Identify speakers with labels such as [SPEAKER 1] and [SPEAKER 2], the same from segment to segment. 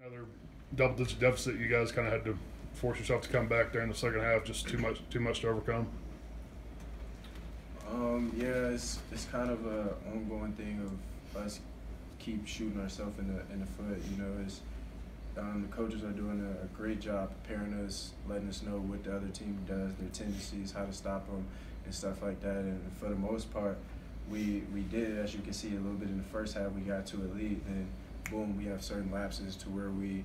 [SPEAKER 1] Another double-digit deficit. You guys kind of had to force yourself to come back there in the second half. Just too much to overcome.
[SPEAKER 2] Yeah, it's kind of a ongoing thing of us keep shooting ourselves in the foot. You know, it's the coaches are doing a great job preparing us, letting us know what the other team does, their tendencies, how to stop them, and stuff like that. And for the most part, we did it. As you can see, a little bit in the first half, we got to a lead. Then, boom, we have certain lapses to where we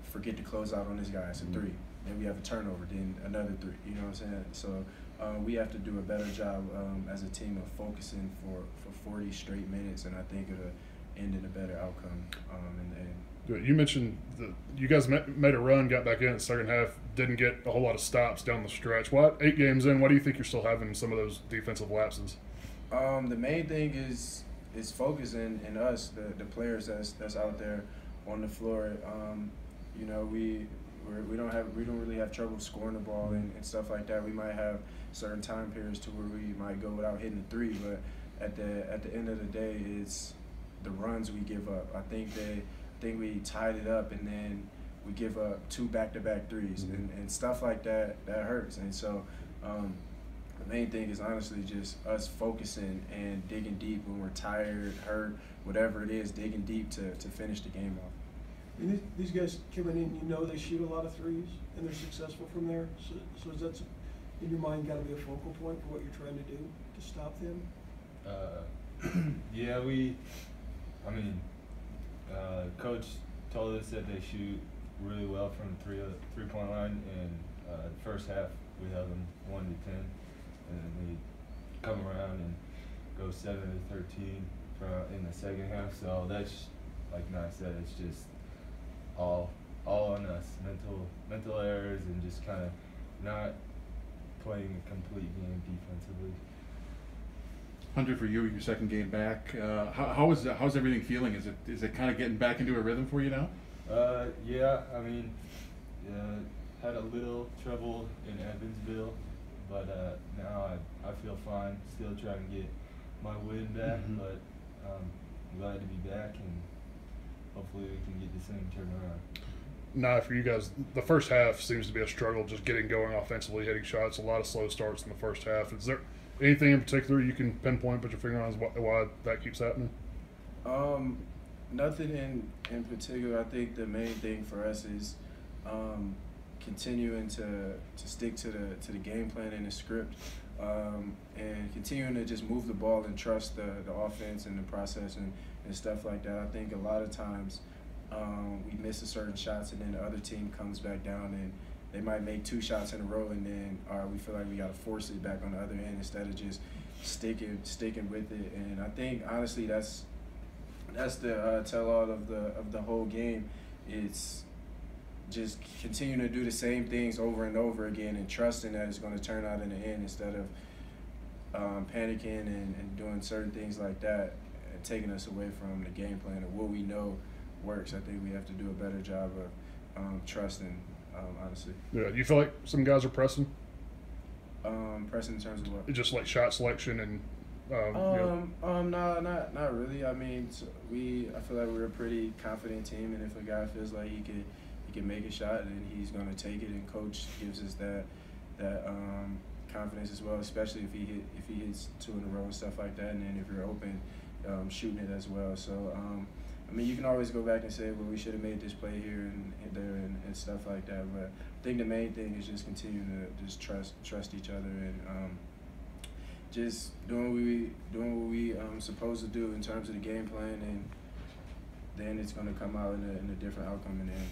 [SPEAKER 2] forget to close out on this guy. It's a three. Then we have a turnover, then another three. You know what I'm saying? So we have to do a better job as a team of focusing for 40 straight minutes, and I think it'll end in a better outcome in the end.
[SPEAKER 1] You mentioned that you guys made a run, got back in the second half, didn't get a whole lot of stops down the stretch. 8 games in, why do you think you're still having some of those defensive lapses?
[SPEAKER 2] The main thing is focus in us, the players that's out there on the floor. You know, we don't really have trouble scoring the ball and stuff like that. We might have certain time periods to where we might go without hitting the three, but at the end of the day, it's the runs we give up. I think we tied it up, and then we give up 2 back-to-back threes, and stuff like that hurts. And so the main thing is honestly just us focusing and digging deep when we're tired, hurt, whatever it is, digging deep to finish the game off.
[SPEAKER 3] And these guys coming in, you know they shoot a lot of threes, and they're successful from there. So is that, in your mind, got to be a focal point for what you're trying to do to stop them?
[SPEAKER 4] Yeah, Coach told us that they shoot really well from the three-point line, and the first half we held them 1 to 10, and then we come around and go 7 to 13 in the second half. So that's, like Nye said, it's just all on us, mental errors, and just kind of not playing a complete game defensively.
[SPEAKER 5] Hunter, for you, your second game back, how's everything feeling? Is it kind of getting back into a rhythm for you now?
[SPEAKER 4] Yeah, had a little trouble in Evansville, but now I feel fine. Still trying to get my win back, but I'm glad to be back, and hopefully we can get this thing turned around.
[SPEAKER 1] Nah, for you guys, the first half seems to be a struggle, just getting going offensively, hitting shots, a lot of slow starts in the first half. Is there anything in particular you can pinpoint, put your finger on why that keeps happening?
[SPEAKER 2] Nothing in particular. I think the main thing for us is continuing to stick to the game plan and the script, and continuing to just move the ball and trust the offense and the process and stuff like that. I think a lot of times we miss a certain shots, and then the other team comes back down and they might make 2 shots in a row, and then we feel like we got to force it back on the other end instead of just sticking with it. And I think honestly that's the tell-all of the whole game. It's just continuing to do the same things over and over again and trusting that it's going to turn out in the end instead of panicking and doing certain things like that and taking us away from the game plan of what we know works. I think we have to do a better job of trusting, honestly.
[SPEAKER 1] Yeah, do you feel like some guys are pressing?
[SPEAKER 2] Pressing in terms of what?
[SPEAKER 1] Just like shot selection and.
[SPEAKER 2] No, not really. I mean, I feel like we're a pretty confident team, and if a guy feels like he can make a shot, then he's going to take it. And coach gives us that confidence as well, especially if he hits 2 in a row and stuff like that. And then if you're open, shooting it as well. So I mean, you can always go back and say, well, we should have made this play here and there and stuff like that. But I think the main thing is just continuing to just trust each other and just doing what we supposed to do in terms of the game plan, and then it's going to come out in a different outcome in the end.